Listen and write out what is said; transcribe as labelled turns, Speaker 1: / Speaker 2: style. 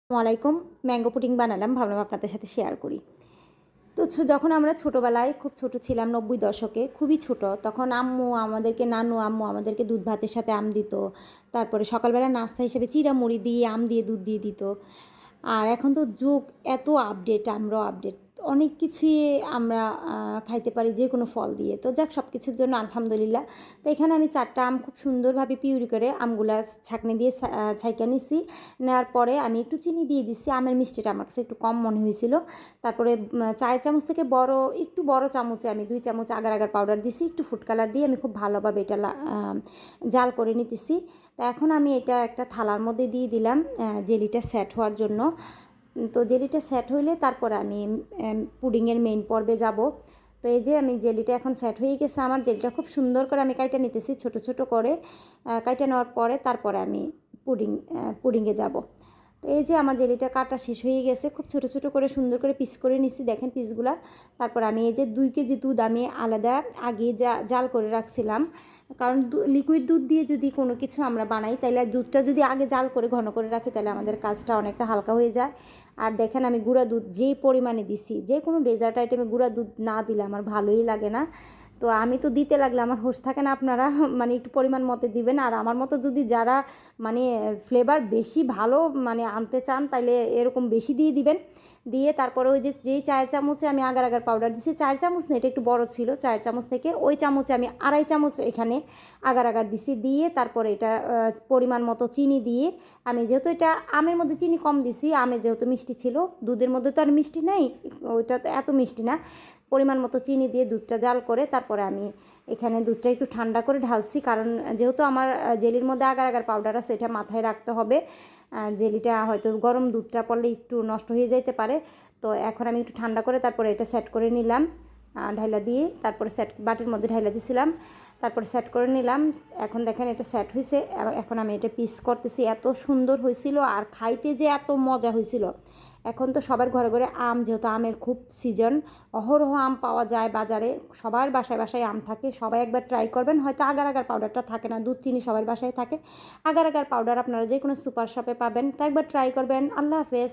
Speaker 1: আসসালামাইকুম। Mango pudding বানালাম, ভাবলাম আপনাদের সাথে শেয়ার করি। তো যখন আমরা ছোটোবেলায় খুব ছোট ছিলাম, 90 দশকে খুবই ছোট, তখন নানু আম্মু আমাদেরকে দুধ ভাতের সাথে আম দিত। তারপরে সকালবেলা নাস্তা হিসেবে চিড়া মুড়ি দিয়ে আম দিয়ে দুধ দিয়ে দিত। আর এখন তো যুগ এত আপডেট, আমরাও আপডেট, অনেক কিছুই আমরা খাইতে পারি যে কোনো ফল দিয়ে। তো যাক, সব কিছুর জন্য আলহামদুলিল্লাহ। তো এখানে আমি 4টা আম খুব সুন্দরভাবে পিউরি করে আমগুলা ছাঁকনি দিয়ে ছাইকা নিছি। নেওয়ার পরে আমি একটু চিনি দিয়ে দিচ্ছি, আমের মিষ্টিটা আমার কাছে একটু কম মনে হয়েছিল। তারপরে 4 চামচ থেকে একটু বড় চামচে আমি 2 চামচ আগার আগার পাউডার দিছি, একটু ফুড কালার দিয়ে আমি খুব ভালোভাবে এটা জাল করে নিতেছি। তো এখন আমি এটা একটা থালার মধ্যে দিয়ে দিলাম জেলিটা সেট হওয়ার জন্য। তো জেলিটা সেট হইলে তারপরে আমি পুডিংয়ের মেইন পর্বে যাব। তো এই যে আমি জেলিটা এখন সেট হয়ে গেছে, আমার জেলিটা খুব সুন্দর করে আমি কাইটা নিতেছি, ছোট ছোট করে কাইটা নেওয়ার পরে তারপরে আমি পুডিংয়ে যাব। তো এই যে আমার জেলিটা কাটা শেষ হয়ে গেছে, খুব ছোট ছোট করে সুন্দর করে পিস করে নিচ্ছি, দেখেন পিসগুলা। তারপর আমি এই যে 2 কেজি দুধ আমি আলাদা আগে জাল করে রাখছিলাম, কারণ লিকুইড দুধ দিয়ে যদি কোনো কিছু আমরা বানাই তাহলে দুধটা যদি আগে জাল করে ঘন করে রাখি তাহলে আমাদের কাজটা অনেকটা হালকা হয়ে যায়। আর দেখেন আমি গুঁড়া দুধ যেই পরিমাণে দিছি, যে কোনো ডেজার্ট আইটেমে গুঁড়া দুধ না দিলে আমার ভালোই লাগে না। তো আমি তো দিতে লাগলে আমার হোশ থাকে না, আপনারা মানে একটু পরিমাণ মতো দিবেন। আর আমার মতো যদি যারা মানে ফ্লেভার বেশি ভালো মানে আনতে চান তাহলে এরকম বেশি দিয়ে দিবেন। দিয়ে তারপরে ওই যেই 4 চামচে আমি আগার আগার পাউডার দিছি, 4 চামচ না, এটা একটু বড় ছিল, 4 চামচ থেকে ওই চামচে আমি 2.5 চামচ এখানে আগার আগার দিছি। দিয়ে তারপরে এটা পরিমাণ মতো চিনি দিয়ে, আমি যেহেতু এটা আমের মধ্যে চিনি কম দিছি, আমের যেহেতু মিষ্টি ছিল, দুধের মধ্যে তো আর মিষ্টি নেই, ওইটা তো এত মিষ্টি না, পরিমাণ মতো চিনি দিয়ে দুধটা জাল করে তারপরে আমি এখানে দুধটা একটু ঠান্ডা করে ঢালছি, কারণ যেহেতু আমার জেলির মধ্যে আগার আগার পাউডার আছে, এটা মাথায় রাখতে হবে। জেলিটা হয়তো গরম দুধটা পড়লে একটু নষ্ট হয়ে যাইতে পারে। তো এখন আমি একটু ঠান্ডা করে তারপরে এটা সেট করে নিলাম, ঢাইলা দিয়ে তারপরে বাটির মধ্যে ঢাইলা দিছিলাম, তারপরে সেট করে নিলাম। এখন দেখেন এটা সেট হয়েছে, এখন আমি এটা পিস করতেছি, এত সুন্দর হয়েছিল আর খাইতে যে এত মজা হয়েছিল। এখন তো সবার ঘরে ঘরে আম, যেহেতু আমের খুব সিজন, অহরহ আম পাওয়া যায় বাজারে, সবার বাসায় বাসায় আম থাকে, সবাই একবার ট্রাই করবেন। হয়তো আগার আগার পাউডারটা থাকে না, দুধ চিনি সবার বাসায় থাকে, আগার আগার পাউডার আপনারা যে কোনো সুপার শপে পাবেন, তো একবার ট্রাই করবেন। আল্লাহ হাফেজ।